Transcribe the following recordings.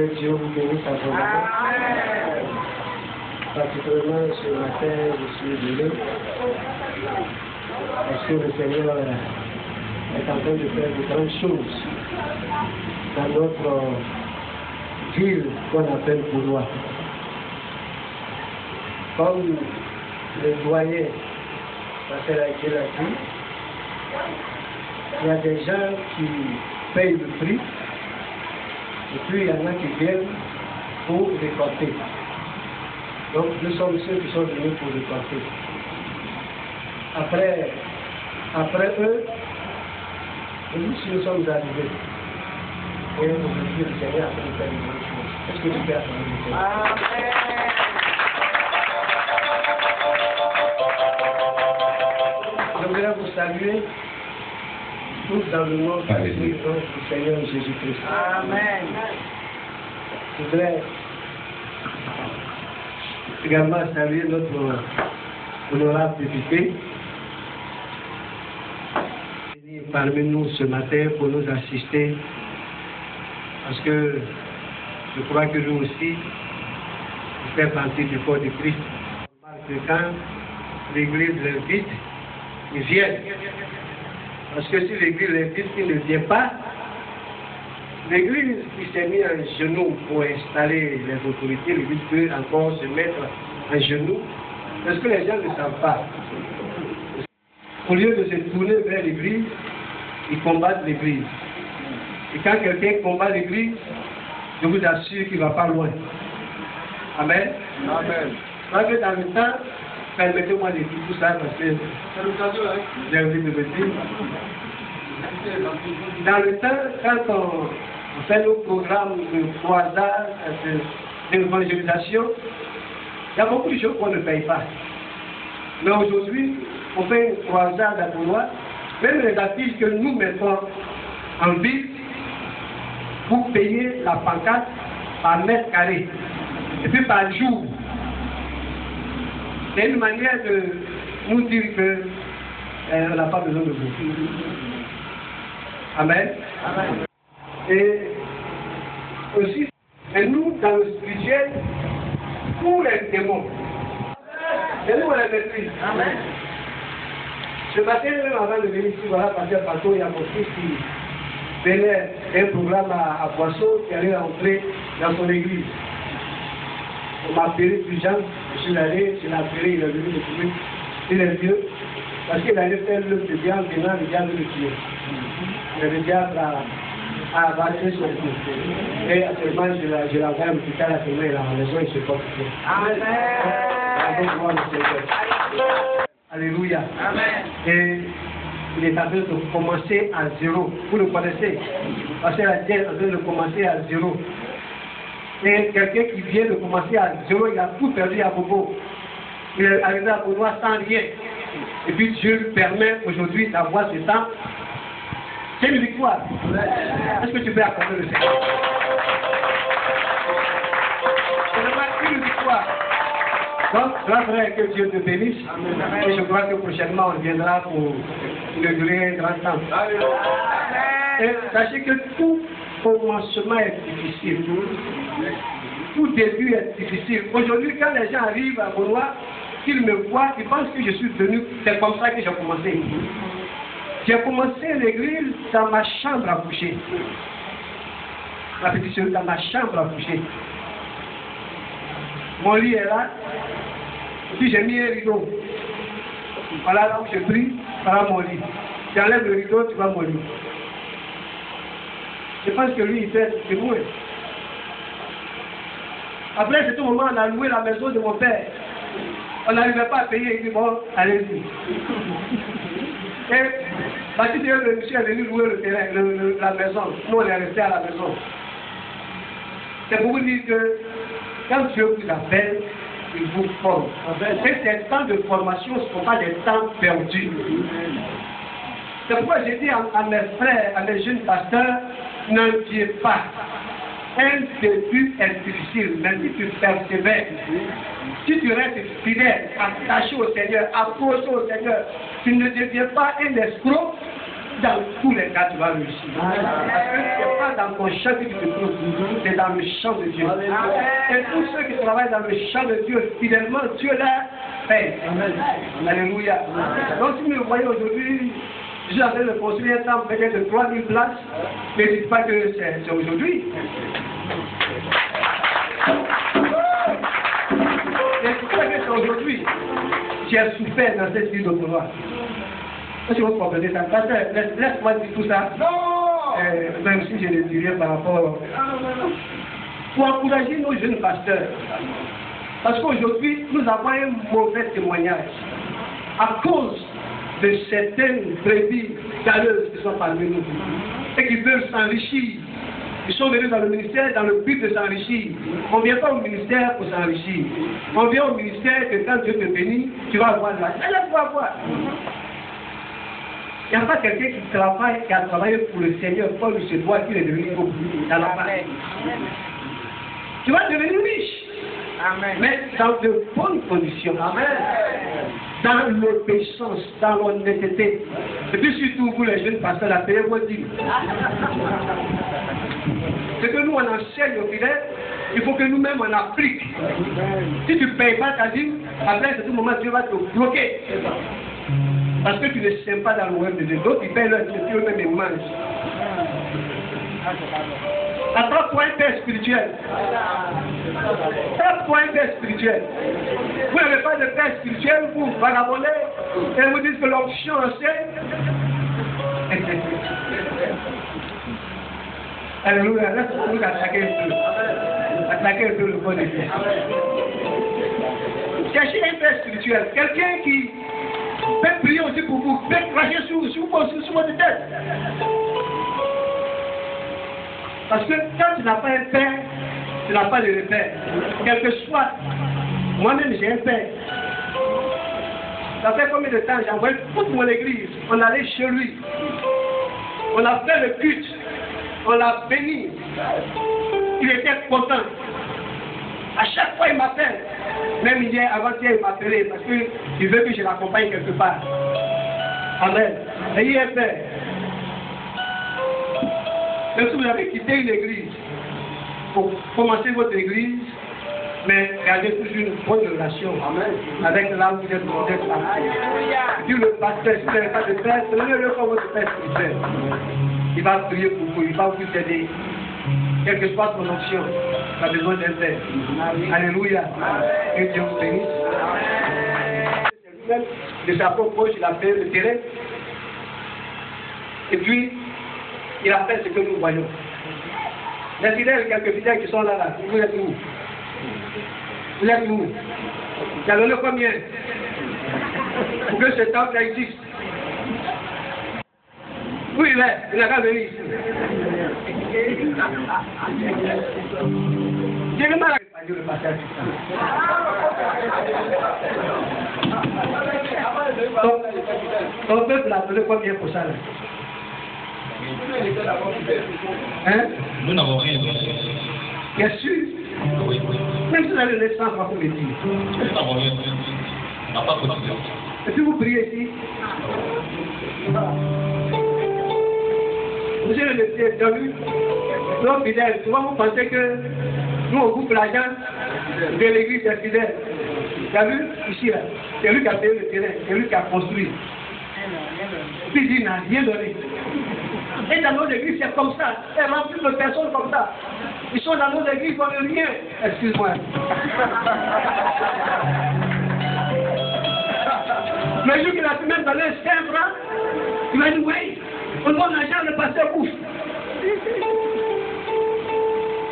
Que Dieu vous bénisse abondamment. Particulièrement ce matin, je suis heureux parce que le Seigneur est en train de faire de grandes choses dans notre ville qu'on appelle Gaulois. Comme le doyen, Pasteur Aïké l'a dit, il y a des gens qui payent le prix et puis il y en a qui viennent pour récolter. Donc nous sommes ceux qui sont venus pour récolter. Après eux, nous sommes arrivés. Et aujourd'hui, le Seigneur a fait de faire une grande chose. Est-ce que tu peux attendre le Seigneur? Je voudrais vous saluer tous dans le nom du Seigneur Jésus-Christ. Amen. Je voudrais également saluer notre honorable député qui est parmi nous ce matin pour nous assister, parce que je crois que nous aussi, nous faisons partie du corps de Christ. Quand l'Église l'invite, ils viennent. Parce que si l'Église l'invite, il ne vient pas. L'Église qui s'est mise en genoux pour installer les autorités, l'Église peut encore se mettre en genoux, parce que les gens ne savent pas. Au lieu de se tourner vers l'Église, ils combattent l'Église. Et quand quelqu'un combat l'Église, je vous assure qu'il ne va pas loin. Amen. Amen. Parce que dans le temps, permettez-moi de dire tout ça parce que j'ai envie de le dire. Dans le temps, quand on fait nos programmes de croisade, d'évangélisation, il y a beaucoup de choses qu'on ne paye pas. Mais aujourd'hui, on fait une croisade à Gaulois, même les affiches que nous mettons en ville, pour payer la pancarte par mètre carré, et puis par jour. C'est une manière de nous dire qu'on n'a pas besoin de vous. Amen. Amen. Et aussi, et nous, dans le spirituel, pour les démons, et nous, on les maîtrise. Amen. Ce matin, même avant de venir ici, voilà, parce que il y a mon fils qui venait un programme à Poisson, qui allait entrer dans son église. On m'a appelé plus Jean, je suis allé, je l'ai appelé, il est venu me trouver, il est vieux, parce qu'il allait faire l'œuvre de diable, venant le diable le tuer. Le diable a abattu son cou. Et actuellement, je l'envoie à l'hôpital, actuellement, il est à la maison, il se porte bien. Amen. Alléluia. Amen. Et il est en train de commencer à zéro. Vous le connaissez. Parce qu'il est en train de commencer à zéro. Et quelqu'un qui vient de commencer à zéro, il a tout perdu à Bobo. Il est arrivé à Bobo sans rien. Et puis Dieu lui permet aujourd'hui d'avoir ce temps. C'est une victoire. Est-ce que tu peux accorder le Seigneur? C'est vraiment une victoire. Donc, je voudrais que Dieu te bénisse. Et je crois que prochainement, on viendra pour inaugurer un grand temple. Et sachez que tout commencement est difficile. Tout début est difficile. Aujourd'hui, quand les gens arrivent à Gaulois, s'ils me voient, ils pensent que je suis venu. C'est comme ça que j'ai commencé. J'ai commencé l'église dans ma chambre à coucher. La petite cellule dans ma chambre à coucher. Mon lit est là. Et puis j'ai mis un rideau. Voilà là où je prie, voilà mon lit. J'enlève le rideau, tu vois mon lit. Je pense que lui, il fait c'est moi. Après, c'est au moment où on a loué la maison de mon père. On n'arrivait pas à payer, il dit bon, allez-y. Et Baptiste le monsieur est venu louer le terrain, la maison. Nous, on est resté à la maison. C'est pour vous dire que quand Dieu vous appelle, il vous forme. Et ces temps de formation ne sont pas des temps perdus. C'est pourquoi j'ai dit à mes frères, à mes jeunes pasteurs, n'enviez pas. Un début est difficile, mais si tu persévères, si tu restes fidèle, attaché au Seigneur, accroché au Seigneur, tu ne deviens pas un escroc, dans tous les cas, tu vas réussir. Parce que ce n'est pas dans ton champ que tu te trouves, c'est dans le champ de Dieu. Et tous ceux qui travaillent dans le champ de Dieu, fidèlement, Dieu leur paye. Alléluia. Donc si vous me voyez aujourd'hui, je suis en train de construire un temple peut-être de 3000 places, ne dites pas que c'est aujourd'hui. C'est pour ça que c'est aujourd'hui. Tu as souffert dans cette vie de pouvoir. Si vous comprenez ça, laisse-moi dire tout ça. Même si je le dirais par rapport pour encourager nos jeunes pasteurs. Parce qu'aujourd'hui, nous avons un mauvais témoignage à cause de certaines brebis galeuses qui sont parmi nous et qui veulent s'enrichir. Ils sont venus dans le ministère dans le but de s'enrichir. On ne vient pas au ministère pour s'enrichir. On vient au ministère que quand Dieu te bénit, tu vas avoir de l'argent. Laisse-moi voir. Il n'y a pas quelqu'un qui a travaillé pour le Seigneur, Paul se doit qu'il est devenu pauvre. Tu vas devenir riche. Amen. Mais dans de bonnes conditions. Amen. Dans l'obéissance, dans l'honnêteté. Et puis surtout, vous les jeunes pasteurs, la paix vous dit. Ce que nous on enseigne aux fidèles, il faut que nous-mêmes on applique. Si tu ne payes pas ta dîme, après à ce moment Dieu va te bloquer. Parce que tu ne sèmes pas dans le royaume de Dieu. D'autres ils payent leur dîme, eux-mêmes ils mangent. Attrape-toi un père spirituel. Attrape-toi un père spirituel. Vous n'avez pas de père spirituel, vous vagabondez et vous dites que l'onction enseigne. Alléluia, laisse-nous attaquer un peu. Attaquer un peu le bon effet. Cherchez un père spirituel, quelqu'un qui peut prier aussi pour vous, peut cracher sur votre tête. Parce que quand tu n'as pas un père, tu n'as pas de repère. Quel que soit, moi-même j'ai un père. Ça fait combien de temps j'ai envoyé toute mon église, on allait chez lui. On a fait le culte, on l'a béni. Il était content. À chaque fois il m'appelle. Même hier, avant-hier, il m'appelait parce qu'il veut que je l'accompagne quelque part. Amen. Ayez un père. Même si vous avez quitté une église pour commencer votre église, mais gardez toujours une bonne relation avec là où vous êtes parti. Dieu le pasteur, si vous n'avez pas de père, donnez-le comme votre père spirituel. Il va prier pour vous, il va vous aider. Quelle que soit ton option, tu as besoin d'un père. Alléluia. Que Dieu vous bénisse. De sa propre poche, il a fait le terrain. Et puis, il a fait ce que nous voyons. Les fidèles, quelques fidèles qui sont là, vous êtes où? Vous êtes où? Il a donné combien? Pour que ce temple existe. Où il est? Il n'a qu'à venir ici. J'ai le mal à Dieu le passage. Ton peuple a donné combien pour ça là? Hein? Nous n'avons rien. Bien sûr. Oui. Même si vous avez le 100 francs pour me dire. Nous n'avons rien. On n'a pas cotisé. Et puis vous priez ici. Monsieur le député, donc fidèles, souvent vous pensez que nous on coupe l'argent de l'église des fidèles. Tu as vu ici là? C'est lui qui a payé le terrain, c'est lui qui a construit. Puis il n'a rien donné. Et dans nos églises, c'est comme ça. C'est rempli de personnes comme ça. Ils sont dans nos églises, ils ne donnent rien. Excuse-moi. Le jour qu'il a pu même donner 5 francs, il m'a dit, oui, on donne l'argent, le pasteur bouffe.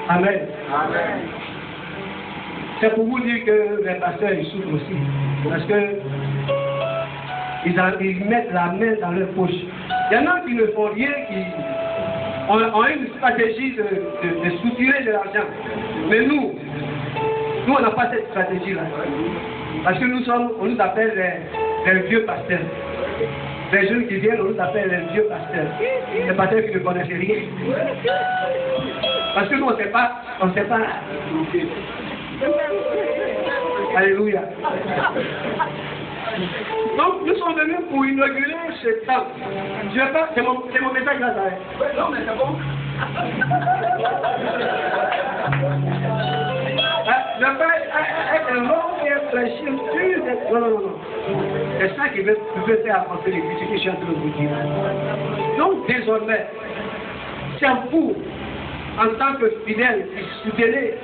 Amen. Amen. C'est pour vous dire que les pasteurs, ils souffrent aussi. Parce que ils mettent la main dans leur poche. Il y en a qui ne font rien, qui ont une stratégie de soutirer de l'argent. Mais nous on n'a pas cette stratégie-là. Parce que on nous appelle les vieux pasteurs. Les jeunes qui viennent, on nous appelle les vieux pasteurs. Les pasteurs qui ne connaissent rien. Parce que nous, on ne sait pas. Alléluia. Donc, nous sommes venus pour inaugurer ce temple. Je vais pas, c'est mon message là, ça. Non, mais c'est bon. Je vais pas être long et réfléchir sur. Non. C'est ça qui veut faire avancer l'église, ce que je suis en train de vous dire. Donc, désormais, c'est vous, en tant que fidèles, qui soutenez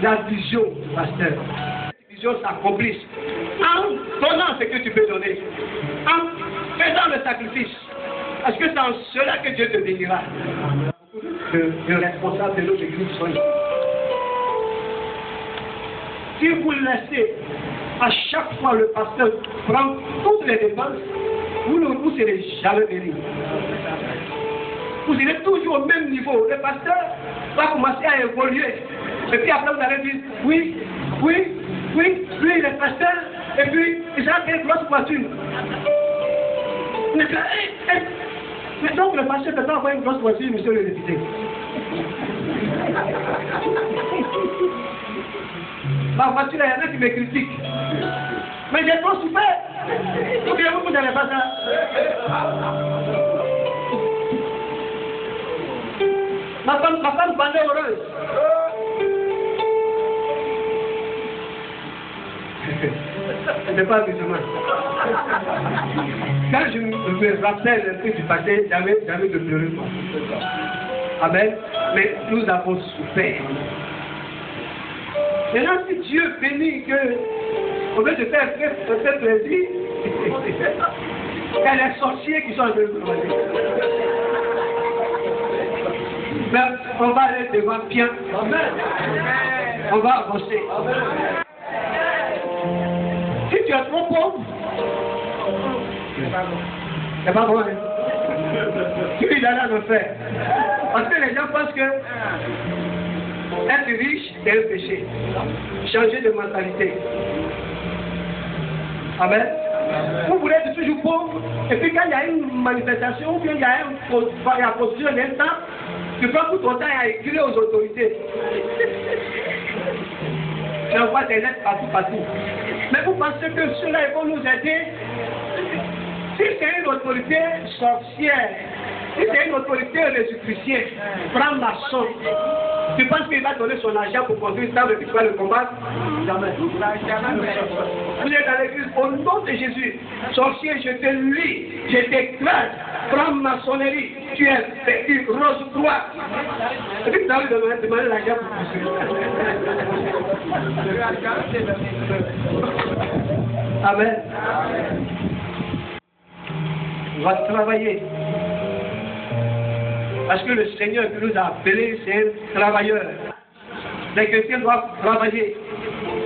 la vision du pasteur. Cette vision s'accomplisse en donnant ce que tu peux donner, en faisant le sacrifice. Parce que c'est en cela que Dieu te bénira. Le responsable de notre église soit ici. Si vous laissez à chaque fois le pasteur prendre toutes les dépenses, vous ne serez jamais bénis. Vous irez toujours au même niveau. Le pasteur va commencer à évoluer. Et puis après vous allez dire, oui, lui il est pasteur, et puis il a une grosse voiture. Mais donc le pasteur peut pas avoir une grosse voiture, monsieur le député. Ma voiture, il y en a qui me critiquent. Mais j'ai trop souffert. Ou bien vous n'avez pas ça. Ma femme bandait heureuse. Ce n'est pas amusement. Quand je me rappelle un peu du passé, j'avais de pleurer. Amen. Mais nous avons souffert. Maintenant, si Dieu bénit que, au lieu de faire plaisir, il y a les sorciers qui sont en train de nous demander. Mais on va aller devant bien. On va avancer. Si tu es trop pauvre, c'est pas bon. Tu es dans la faire. Parce que les gens pensent que être riche, c'est un péché. Changer de mentalité. Amen. Vous voulez être toujours pauvre, et puis quand il y a une manifestation, ou bien il y a la construction d'un temps, tu prends tout ton temps à écrire aux autorités. Tu envoies des lettres partout. Mais vous pensez que ceux-là vont nous aider? Si c'est une autorité sorcière, si c'est une autorité résucritée, prends ma somme. Tu penses qu'il va donner son argent pour construire ça, mais tu vas le combattre? Jamais. Vous êtes dans l'église, au nom de Jésus, sorcier, je te lis, je t'écrase, prends maçonnerie, tu es perdu, rose-toi. Et puis tu as demandé l'argent pour construire. Amen. On va travailler. Parce que le Seigneur qui nous a appelés, c'est un travailleur. Les chrétiens doivent travailler.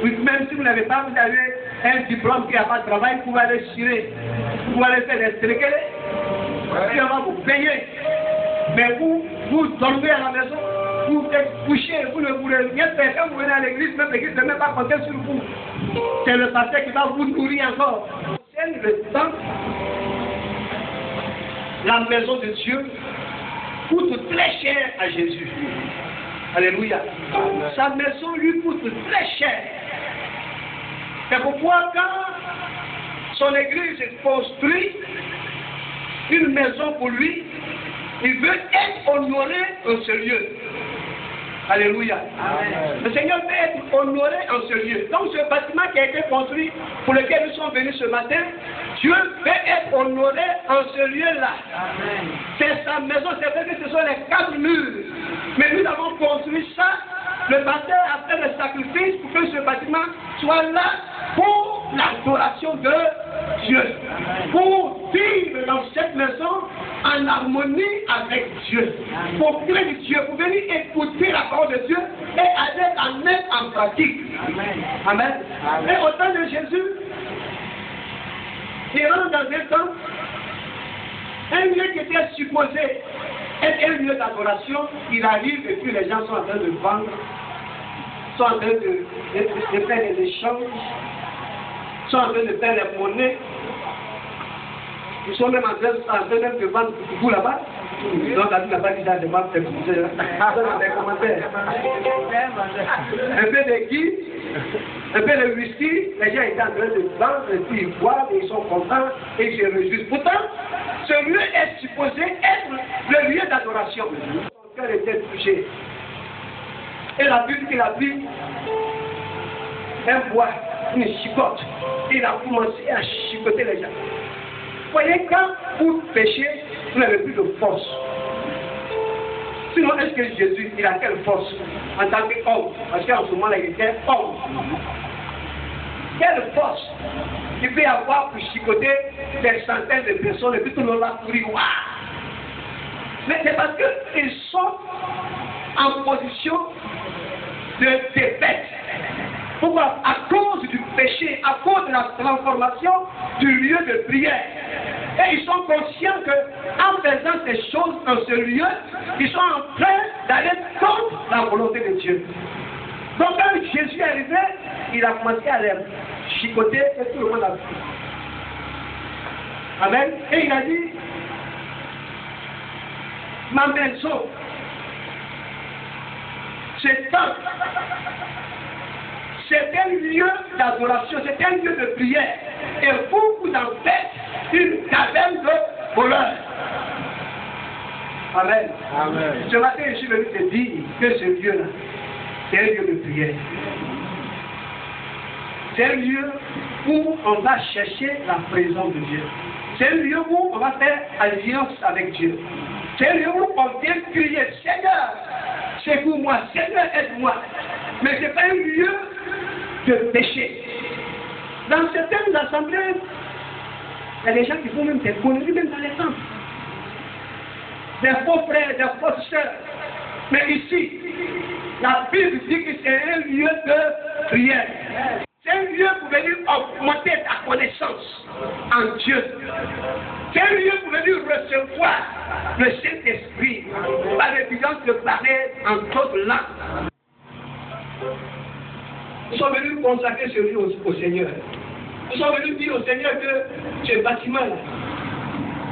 Même si vous n'avez pas, vous avez un diplôme qui n'a pas de travail, vous pouvez aller tirer. Vous pouvez aller faire des tréquelés. Puis on va vous payer. Mais vous dormez à la maison, vous êtes couché, vous ne voulez rien faire. Quand vous venez à l'église, même l'église ne peut même pas compter sur vous. C'est le pasteur qui va vous nourrir encore. C'est le temps. La maison de Dieu coûte très cher à Jésus. Alléluia. Sa maison lui coûte très cher. C'est pourquoi quand son église construit une maison pour lui, il veut être honoré en ce lieu. Alléluia. Amen. Le Seigneur veut être honoré en ce lieu. Donc ce bâtiment qui a été construit, pour lequel nous sommes venus ce matin, Dieu veut être honoré en ce lieu-là. C'est sa maison, c'est vrai que ce sont les 4 murs. Mais nous avons construit ça. Le pasteur a fait le sacrifice pour que ce bâtiment soit là pour l'adoration de Dieu. Pour vivre dans cette maison en harmonie avec Dieu. Pour créer Dieu, pour venir écouter la parole de Dieu et aller en mettre en pratique. Amen. Et au temps de Jésus, il rentre dans un temps, un lieu qui était supposé être un lieu d'adoration, il arrive et puis les gens sont en train de vendre, sont en train de faire des échanges, sont en train de faire des monnaies. Ils sont même en train de vendre beaucoup là-bas. Donc, la n'a pas dit ça, demande c'est pour ça. Dans les commentaires. Un peu de guide. Un peu le whisky, les gens étaient en train de vendre, et puis ils boivent, et ils sont contents, et ils se réjouissent. Pourtant, ce lieu est supposé être le lieu d'adoration. Son cœur était touché. Et la Bible qu'il a pris un bois, une chicotte, et il a commencé à chicoter les gens. Vous voyez, quand vous péchez, vous n'avez plus de force. Sinon, est-ce que Jésus, il a quelle force en tant qu'homme? Parce qu'en ce moment-là, il était homme. Quelle force il peut y avoir pour chicoter des centaines de personnes et puis tout le monde va courir. Waouh! Mais c'est parce qu'ils sont en position de défaite. Pourquoi? À cause du péché, à cause de la transformation du lieu de prière. Et ils sont conscients qu'en faisant ces choses dans ce lieu, ils sont en train d'aller contre la volonté de Dieu. Donc quand Jésus est arrivé, il a commencé à les chicoter et tout le monde a vu. Amen. Et il a dit, ma maison, c'est un lieu d'adoration, c'est un lieu de prière. Et vous en faites une caverne de voleurs. Amen. Amen. Ce matin, je suis venu te dire que ce lieu-là, c'est un lieu de prière. C'est un lieu où on va chercher la présence de Dieu. C'est un lieu où on va faire alliance avec Dieu. C'est un lieu où on vient crier, Seigneur, c'est pour moi, Seigneur, aide-moi. Mais ce n'est pas un lieu de péché. Dans certaines assemblées, il y a des gens qui font même des conneries, même dans les temples. Des faux frères, des fausses sœurs. Mais ici, la Bible dit que c'est un lieu de prière. C'est un lieu pour venir augmenter ta connaissance en Dieu. C'est un lieu pour venir recevoir le Saint-Esprit par l'évidence de parler en d'autres langues. Nous sommes venus consacrer ce lieu au Seigneur. Nous sommes venus dire au Seigneur que ce bâtiment,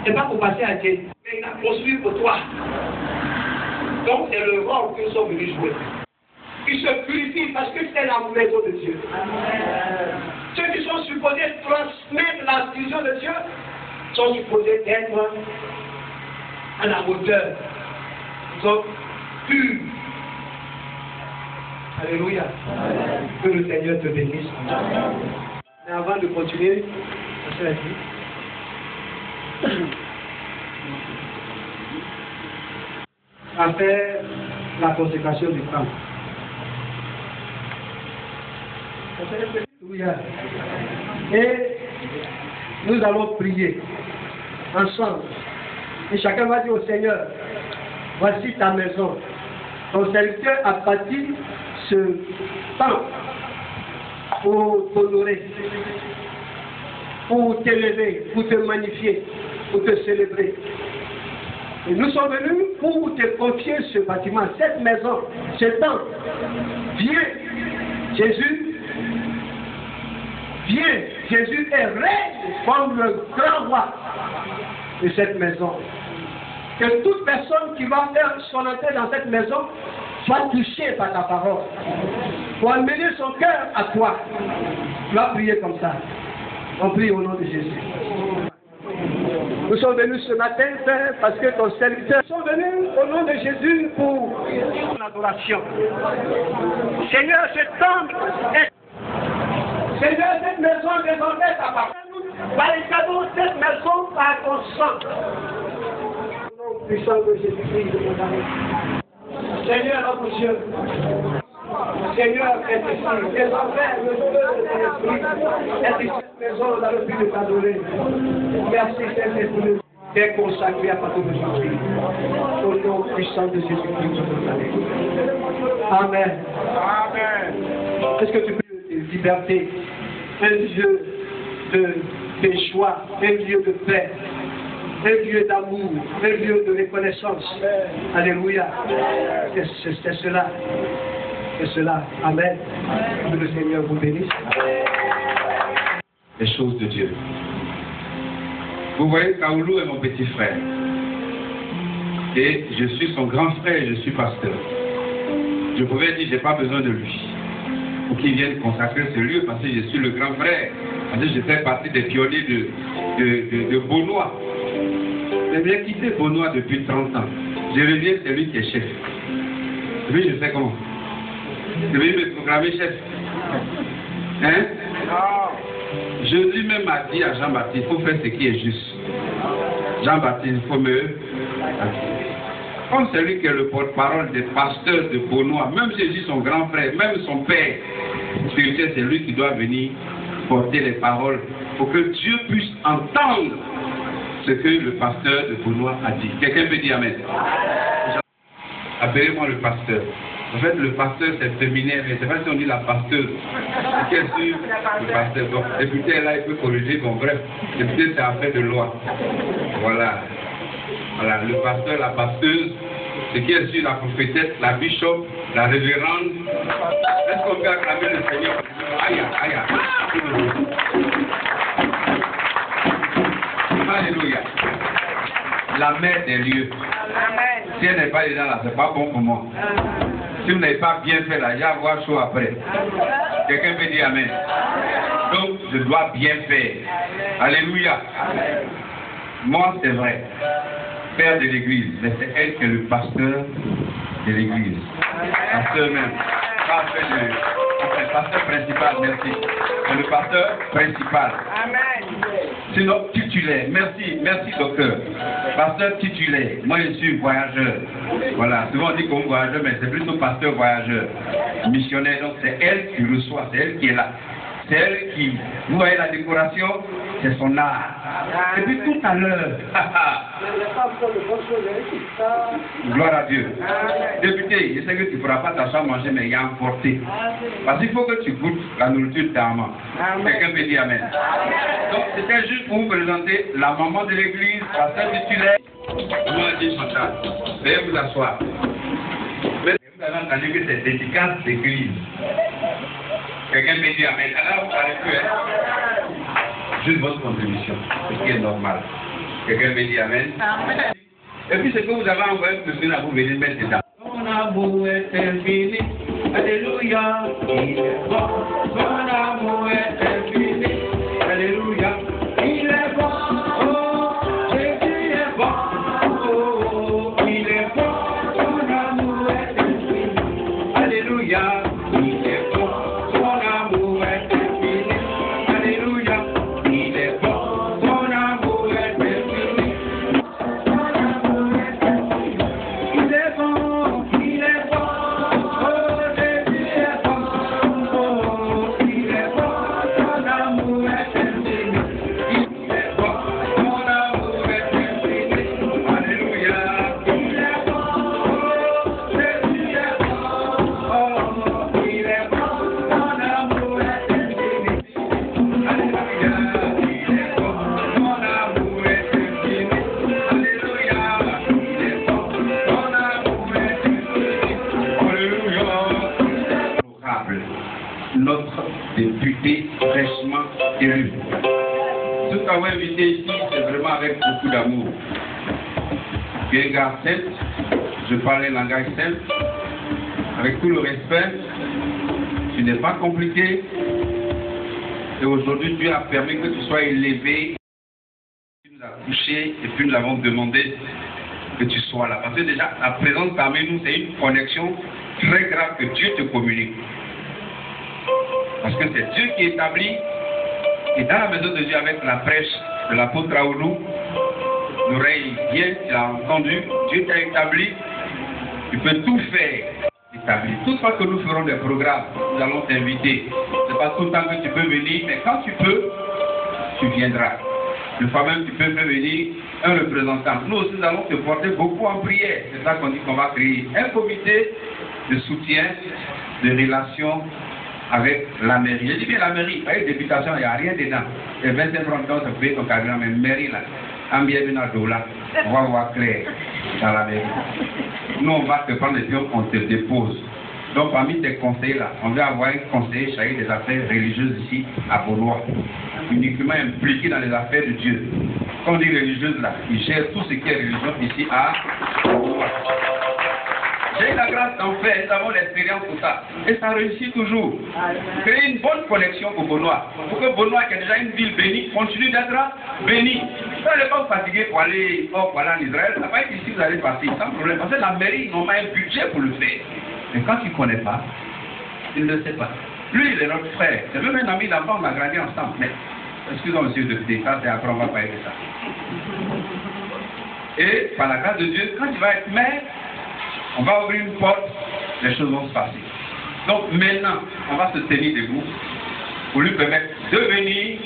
ce n'est pas pour passer à Dieu, mais il a construit pour toi. Donc c'est le rôle que nous sommes venus jouer. Ils se purifient parce que c'est la maison de Dieu. Ceux qui sont supposés transmettre la vision de Dieu sont supposés être à la hauteur. Ils sont purs. Alléluia. Que le Seigneur te bénisse. Mais avant de continuer, je l'ai dit, à faire la consécration du temple. Alléluia. Et nous allons prier ensemble. Et chacun va dire au Seigneur, voici ta maison. Ton serviteur a bâti ce temple pour t'honorer, pour t'élever, pour te magnifier, pour te célébrer. Et nous sommes venus pour te confier ce bâtiment, cette maison, ce temple. Viens, Jésus, viens, Jésus est règne comme le grand roi de cette maison. Que toute personne qui va faire son entrée dans cette maison soit touchée par ta parole. Pour amener son cœur à toi. Tu vas prier comme ça. On prie au nom de Jésus. Nous sommes venus ce matin, Père, parce que ton serviteur sont venus au nom de Jésus pour l'adoration. Seigneur, ce temple est... Seigneur, cette maison désormais t'appartient. Par les cadeaux, cette maison par ton sang. Au nom puissant de Jésus-Christ de Nazareth. Seigneur, notre Dieu. Seigneur, est ici. Et ma frère, le feu de ton esprit est ici. Cette maison dans le but de t'adorer. Merci, Saint-Esprit. T'es consacré à partir de Jésus-Christ. Au nom puissant de Jésus-Christ de Nazareth. Amen. Amen. Est-ce que tu peux liberté, un lieu de joie, un lieu de paix, un lieu d'amour, un lieu de reconnaissance. Alléluia. C'est cela. C'est cela. Amen. Que le Seigneur vous bénisse. Les choses de Dieu. Vous voyez, Kaoulou est mon petit frère. Et je suis son grand frère et je suis pasteur. Je pouvais dire, je n'ai pas besoin de lui pour qu'ils viennent consacrer ce lieu parce que je suis le grand frère. Parce que je fais partie des pionniers de Beaunois. J'ai bien quitté Beaunois depuis 30 ans. Je reviens, c'est lui qui est chef. Lui, je sais comment. Je vais me programmer chef. Hein? Jésus même a dit à Jean-Baptiste, il faut faire ce qui est juste. Jean-Baptiste, il faut me... Comme c'est lui qui est le porte-parole des pasteurs de Beaunois, même Jésus, son grand frère, même son père spirituel, c'est lui qui doit venir porter les paroles pour que Dieu puisse entendre ce que le pasteur de Beaunois a dit. Quelqu'un peut dire Amen. Appelez-moi le pasteur. En fait, le pasteur, c'est féminin, mais c'est pas si on dit la pasteuse. C'est sûr, le pasteur. Donc, député là, il peut corriger, bon, bref, député, c'est affaire de loi. Voilà. Voilà, le pasteur, la pasteuse, ce qui est sûr, la prophétesse, la bishop, la révérende. Est-ce qu'on peut acclamer le Seigneur? Aïe, aïe, aïe. Alléluia. La mère des lieux. Si elle n'est pas dedans là, c'est pas bon pour moi. Si vous n'avez pas bien fait là, j'ai à voir chaud après. Quelqu'un peut dire Amen. Donc, je dois bien faire. Alléluia. Moi, c'est vrai. Père de l'église, mais c'est elle qui est le pasteur de l'église. Pasteur même. Pas le pasteur principal, merci. C'est le pasteur principal. Amen. Sinon, titulaire. Merci docteur. Pasteur titulaire. Moi, je suis voyageur. Voilà, souvent on dit comme voyageur, mais c'est plutôt pasteur voyageur. Missionnaire, donc c'est elle qui reçoit, c'est elle qui est là. C'est elle qui, vous voyez la décoration, c'est son art. Et puis tout à l'heure, gloire à Dieu. Député, je sais que tu ne pourras pas t'asseoir manger, mais il y a emporté. Parce qu'il faut que tu goûtes la nourriture de ta maman. Quelqu'un peut dire Amen. Donc c'était juste pour vous présenter la maman de l'église, pasteur titulaire. Comment dit Chantal? Veuillez vous asseoir. Mais vous avez entendu que c'est dédicace d'église. Quelqu'un peut dire Amen. Alors, vous parlez plus, hein? Juste votre contribution, ce qui est normal. Quelqu'un peut dire Amen. Et puis, ce que vous avez envoyé, vous venez mettre dedans. Mon amour est infini. Alléluia. Il est bon. Mon amour est infini. Alléluia. Il est bon. Oh, Jésus est bon. Oh, il est bon. Mon amour est infini. Alléluia. Il est bon. Notre député fraîchement élu. Tout à l'heure invité ici, c'est vraiment avec beaucoup d'amour. Bien gars simple, je parle un langage simple, avec tout le respect. Tu n'es pas compliqué. Et aujourd'hui, Dieu a permis que tu sois élevé. Tu nous as touché et puis nous avons demandé que tu sois là. Parce que déjà, la présence parmi nous, c'est une connexion très grave que Dieu te communique. Parce que c'est Dieu qui établit, et dans la maison de Dieu avec la prêche de l'apôtre Aoulou, l'oreille vient, tu as entendu, Dieu t'a établi, tu peux tout faire établir. Toutefois que nous ferons des programmes, nous allons t'inviter. Ce n'est pas tout le temps que tu peux venir, mais quand tu peux, tu viendras. Une fois même, tu peux faire venir un représentant. Nous aussi, nous allons te porter beaucoup en prière. C'est ça qu'on dit qu'on va créer un comité de soutien, de relations avec la mairie. Je dis bien la mairie, avec députation, il n'y a rien dedans. Et 25 francs, ça peut être ton carburant, mais mairie là, on va voir clair dans la mairie. Nous, on va te prendre et puis on te dépose. Donc, parmi tes conseillers là, on va avoir un conseiller chargé des affaires religieuses ici à Beaunois, uniquement impliqué dans les affaires de Dieu. Quand on dit religieuse là, il gère tout ce qui est religion ici à Beaunois. J'ai eu la grâce d'en faire, nous avons l'expérience pour ça. Et ça réussit toujours. Créer une bonne connexion pour Benoît. Pour que Benoît, qui est déjà une ville bénie, continue d'être béni. Vous n'allez pas vous fatiguer pour aller en Israël. Ça va être ici, vous allez partir sans problème. Parce que la mairie, ils n'ont pas un budget pour le faire. Mais quand tu ne connais pas, il ne le sait pas. Lui, il est notre frère. C'est même un ami d'enfant, on a grandi ensemble. Mais, excusez-moi, monsieur de ça, c'est après, on va parler de ça. Et par la grâce de Dieu, quand tu vas être maire, on va ouvrir une porte, les choses vont se passer. Donc maintenant, on va se tenir debout pour lui permettre de venir,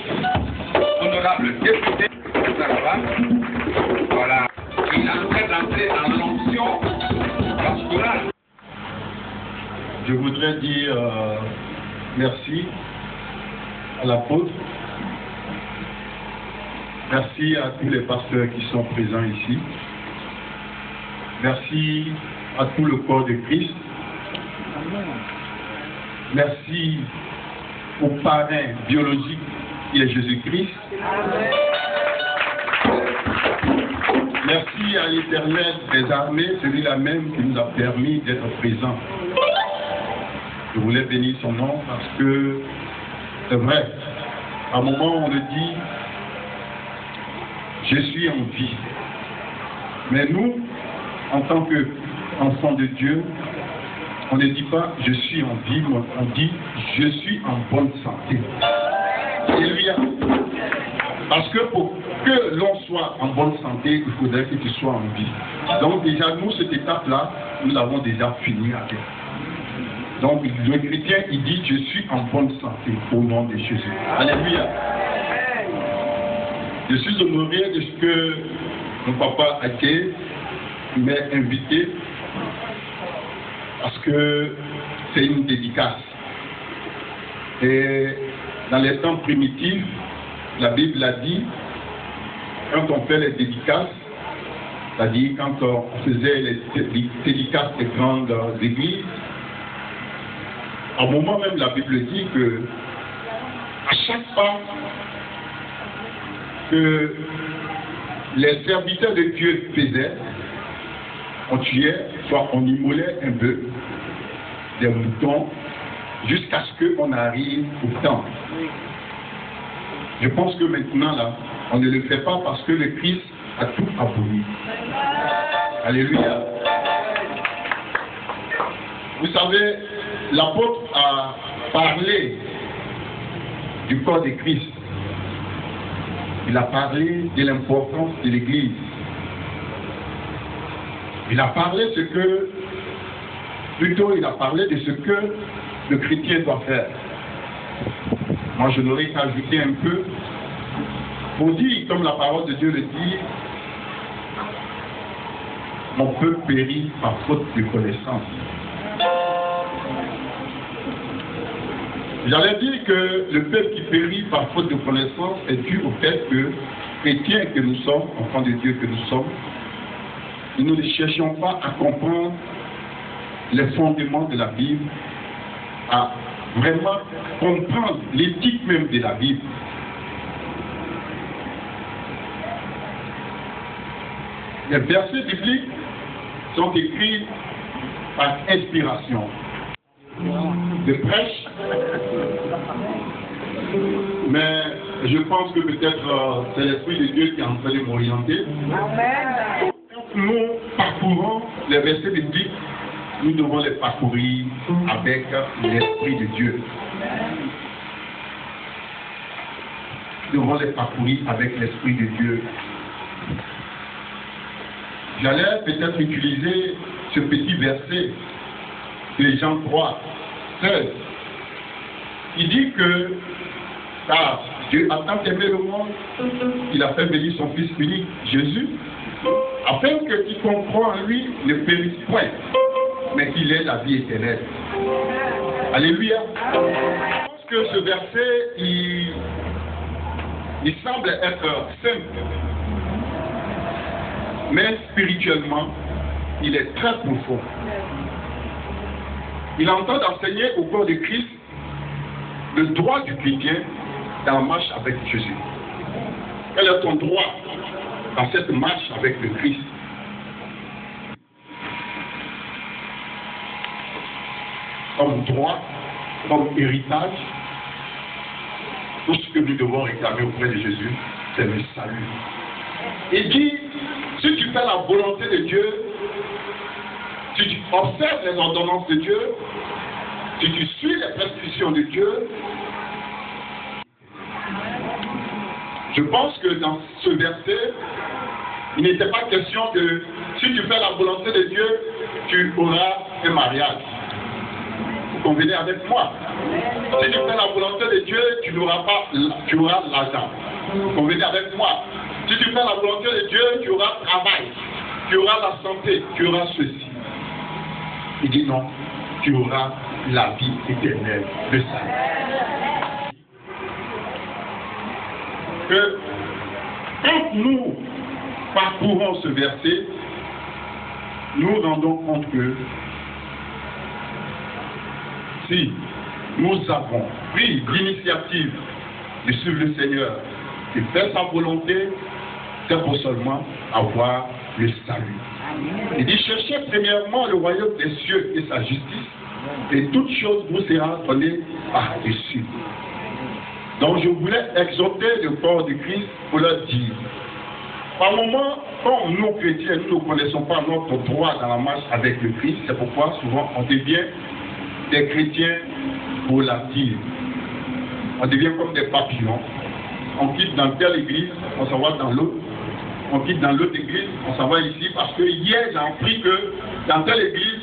honorable député, voilà, il est en train d'entrer dans l'onction pastorale. Je voudrais dire merci à l'apôtre. Merci à tous les pasteurs qui sont présents ici. Merci à tout le corps de Christ. Merci au parrain biologique qui est Jésus-Christ. Merci à l'Éternel des armées, celui-là même qui nous a permis d'être présents. Je voulais bénir son nom parce que c'est vrai, à un moment on le dit, je suis en vie. Mais nous, en tant qu'enfants de Dieu, on ne dit pas je suis en vie, on dit je suis en bonne santé. Alléluia. Parce que pour que l'on soit en bonne santé, il faudrait que tu sois en vie. Donc déjà, nous, cette étape-là, nous l'avons déjà fini avec. Donc le chrétien, il dit je suis en bonne santé au nom de Jésus. Alléluia. Je suis honoré de ce que mon papa Ake m'a invité parce que c'est une dédicace. Et dans les temps primitifs, la Bible a dit, quand on fait les dédicaces, c'est-à-dire quand on faisait les dédicaces des grandes églises, à un moment même la Bible dit que à chaque fois que les serviteurs de Dieu faisaient, on tuait, soit on immolait un bœuf, des moutons, jusqu'à ce qu'on arrive au temple. Je pense que maintenant, là, on ne le fait pas parce que le Christ a tout aboli. Alléluia. Vous savez, l'apôtre a parlé du corps de Christ. Il a parlé de l'importance de l'Église. Il a parlé il a parlé de ce que le chrétien doit faire. Moi, je n'aurais qu'à ajouter un peu pour dire, comme la parole de Dieu le dit, mon peuple périt par faute de connaissance. J'allais dire que le peuple qui périt par faute de connaissance est dû au fait que, chrétiens que nous sommes, enfants de Dieu que nous sommes, nous ne cherchons pas à comprendre les fondements de la Bible, à vraiment comprendre l'éthique même de la Bible. Les versets bibliques sont écrits par inspiration de prêche, mais je pense que peut-être c'est l'Esprit de Dieu qui est en train de m'orienter. Nous parcourons les versets bibliques, nous devons les parcourir avec l'Esprit de Dieu. Nous devons les parcourir avec l'Esprit de Dieu. J'allais peut-être utiliser ce petit verset de Jean 3, 16. Il dit que car Dieu a tant aimé le monde qu'il a fait venir son Fils unique, Jésus, afin que quiconque croit en lui ne périsse point, mais qu'il ait la vie éternelle. Alléluia. Je pense que ce verset, il semble être simple, mais spirituellement, il est très profond. Il entend d'enseigner au corps de Christ le droit du chrétien dans la marche avec Jésus. Quel est ton droit dans cette marche avec le Christ? comme droit, comme héritage. Tout ce que nous devons réclamer auprès de Jésus, c'est le salut. Il dit, si tu fais la volonté de Dieu, si tu observes les ordonnances de Dieu, si tu suis les prescriptions de Dieu, je pense que dans ce verset, il n'était pas question que si tu fais la volonté de Dieu, tu auras un mariage. Vous convenez avec moi? Si tu fais la volonté de Dieu, tu auras l'argent. Vous convenez avec moi? Si tu fais la volonté de Dieu, tu auras le travail, tu auras la santé, tu auras ceci. Il dit non, tu auras la vie éternelle de ça. Que quand nous parcourons ce verset, nous rendons compte que si nous avons pris l'initiative de suivre le Seigneur et faire sa volonté, c'est pour seulement avoir le salut. Il dit, cherchez premièrement le royaume des cieux et sa justice, et toute chose vous sera donnée par-dessus. Donc je voulais exhorter le corps de Christ pour leur dire, par moment, comme nous chrétiens, nous ne connaissons pas notre droit dans la marche avec le Christ, c'est pourquoi souvent on devient des chrétiens volatiles. On devient comme des papillons. On quitte dans telle église, on s'en va dans l'autre. On quitte dans l'autre église, on s'en va ici, parce que hier j'ai appris que dans telle église,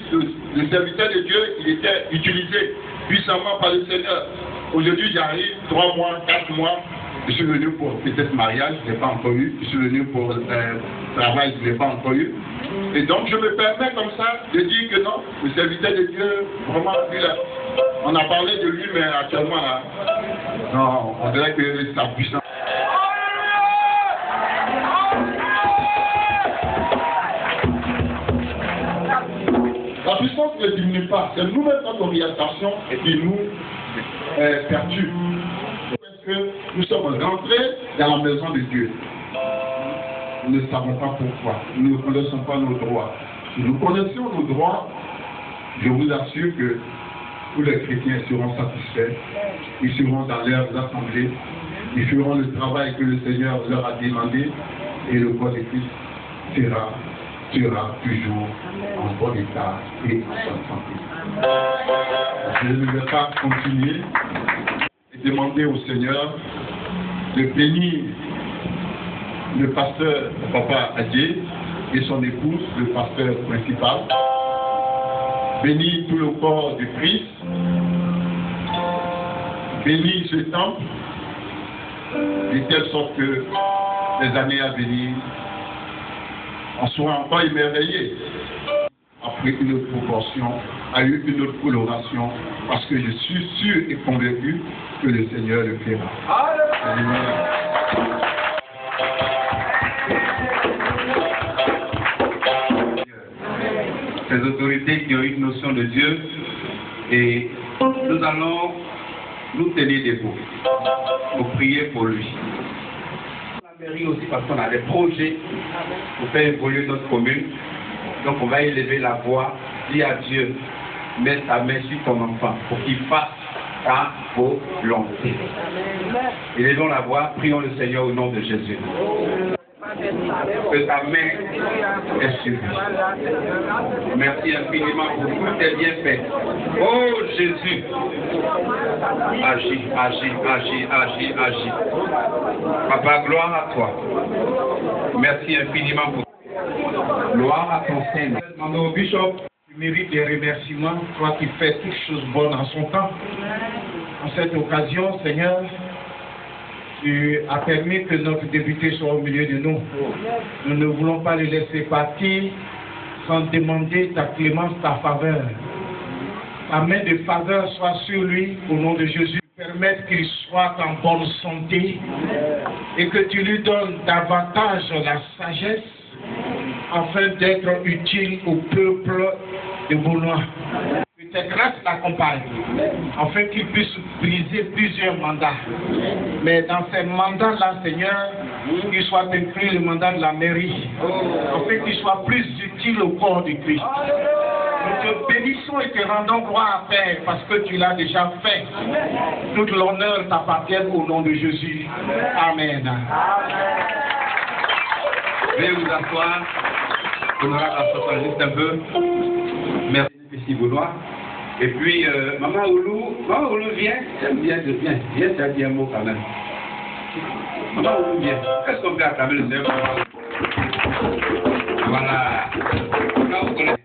le serviteur de Dieu, il était utilisé puissamment par le Seigneur. Aujourd'hui, j'arrive 3 mois, 4 mois, je suis venu pour peut-être mariage, je n'ai pas encore eu, je suis venu pour travail, je n'ai pas encore eu. Et donc je me permets comme ça de dire que non, le serviteur de Dieu, vraiment, on a parlé de lui, mais actuellement, là, non, on dirait que sa puissance. La puissance ne diminue pas, c'est nous-mêmes notre orientation qui nous perturbe. Parce que nous sommes rentrés dans la maison de Dieu. Nous ne savons pas pourquoi, nous ne connaissons pas nos droits. Si nous connaissions nos droits, je vous assure que tous les chrétiens seront satisfaits, ils seront dans leurs assemblées, ils feront le travail que le Seigneur leur a demandé et le corps de Christ sera toujours en bon état et en bonne santé. Je ne vais pas continuer et demander au Seigneur de bénir le pasteur Papa Adjé et son épouse, le pasteur principal, bénir tout le corps de Christ, bénir ce temple, de telle sorte que les années à venir, on sera encore émerveillé. Après une autre proportion, a eu une autre coloration, parce que je suis sûr et convaincu que le Seigneur le fera. Amen. Ces autorités qui ont une notion de Dieu, et nous allons nous tenir debout pour prier pour lui. La mairie aussi, parce qu'on a des projets pour faire évoluer notre commune. Donc on va élever la voix, dire à Dieu, mets ta main sur ton enfant pour qu'il fasse ta volonté. Élevons la voix, prions le Seigneur au nom de Jésus. Que ta main est sur lui. Merci infiniment pour tous tes bienfaits. Oh Jésus, agis, agis, agis, agis, agis. Papa, gloire à toi. Merci infiniment pour gloire à ton Seigneur. Demandons au bishop, tu mérites des remerciements, toi qui fais toutes choses bonnes en son temps. En cette occasion, Seigneur, tu as permis que notre député soit au milieu de nous. Nous ne voulons pas le laisser partir sans demander ta clémence, ta faveur. Ta main de faveur soit sur lui au nom de Jésus. Permettre qu'il soit en bonne santé et que tu lui donnes davantage la sagesse afin d'être utile au peuple de Beaunois. Que tes grâces l'accompagnent, afin qu'il puisse briser plusieurs mandats. Mais dans ces mandats-là, Seigneur, qu'il soit inclus le mandat de la mairie, afin qu'il soit plus utile au corps du Christ. Nous te bénissons et te rendons gloire, Père, parce que tu l'as déjà fait. Toute l'honneur t'appartient au nom de Jésus. Amen. Veuillez vous asseoir. Honorable association, juste un peu. Merci, ici Benoît. Et puis, Maman Oulou, viens. Viens, tu as dit un mot quand même. Maman Oulou, viens. Est-ce qu'on peut acclamer le Seigneur? Voilà. Quand vous connaissez.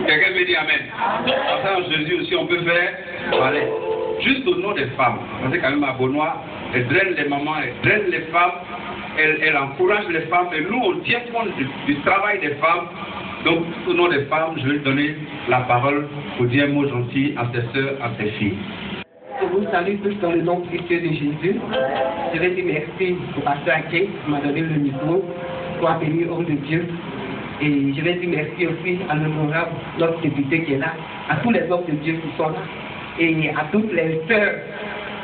Quelqu'un me dit Amen. Enfin, en Jésus aussi, on peut faire. Voilà. Juste au nom des femmes. Parce que quand même à Benoît, elle draine les mamans, elle draine les femmes. Elle encourage les femmes et nous, on tient compte du travail des femmes. Donc, au nom des femmes, je vais donner la parole pour dire un mot gentil à ses sœurs, à ses filles. Je vous salue tous dans le nom précieux de Jésus. Je vais dire merci au pasteur Ake qui m'a donné le micro. Soit béni, homme de Dieu. Et je vais dire merci aussi à l'honorable, notre député qui est là, à tous les hommes de Dieu qui sont là, et à toutes les sœurs,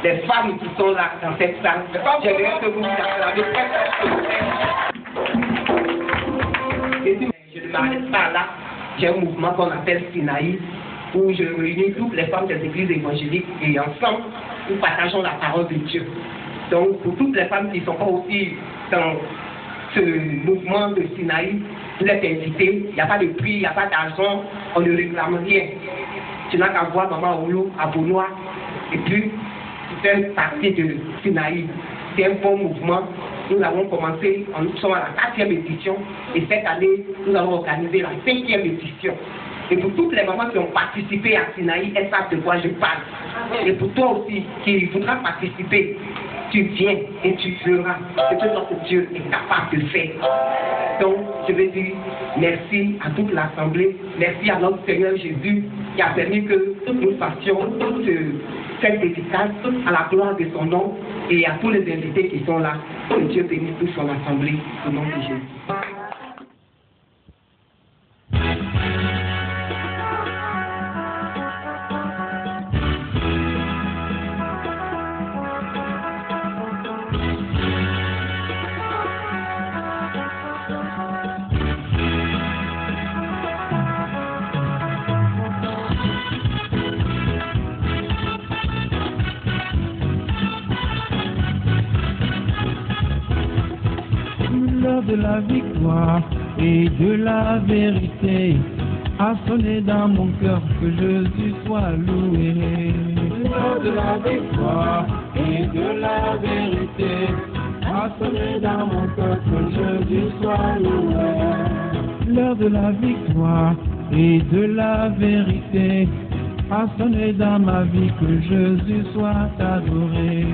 les femmes qui sont là dans cette salle. J'aimerais que vous vous acclamez très fort. Je ne m'arrête pas là. J'ai un mouvement qu'on appelle Sinaï, où je réunis toutes les femmes des églises évangéliques et ensemble, nous partageons la parole de Dieu. Donc, pour toutes les femmes qui ne sont pas aussi dans ce mouvement de Sinaï, vous êtes invités, il n'y a pas de prix, il n'y a pas d'argent, on ne réclame rien. Tu n'as qu'à voir Maman Oulou à Benoît, et puis c'est une partie de Sinaï. C'est un bon mouvement. Nous avons commencé, nous sommes à la 4e édition, et cette année, nous allons organiser la 5e édition. Et pour toutes les mamans qui ont participé à Sinaï, elles savent de quoi je parle. Et pour toi aussi, qui voudras participer, tu viens et tu feras ce que notre Dieu est capable de faire. Donc, je veux dire merci à toute l'Assemblée, merci à notre Seigneur Jésus qui a permis que nous fassions cette dédicace à la gloire de son nom et à tous les invités qui sont là. Que Dieu bénisse toute son Assemblée au nom de Jésus. L'heure de la victoire et de la vérité a sonné dans mon cœur, que Jésus soit loué. L'heure de la victoire et de la vérité a sonné dans mon cœur, que Jésus soit loué. L'heure de la victoire et de la vérité a sonné dans ma vie, que Jésus soit adoré.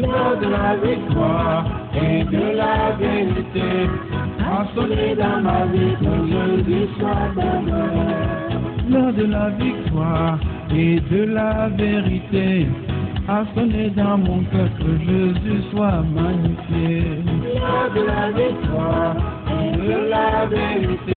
L'heure de la victoire et de la vérité a sonné dans ma vie, que Jésus soit adoré. L'heure de la victoire et de la vérité a sonné dans mon cœur, que Jésus soit magnifié. L'heure de la victoire et de la vérité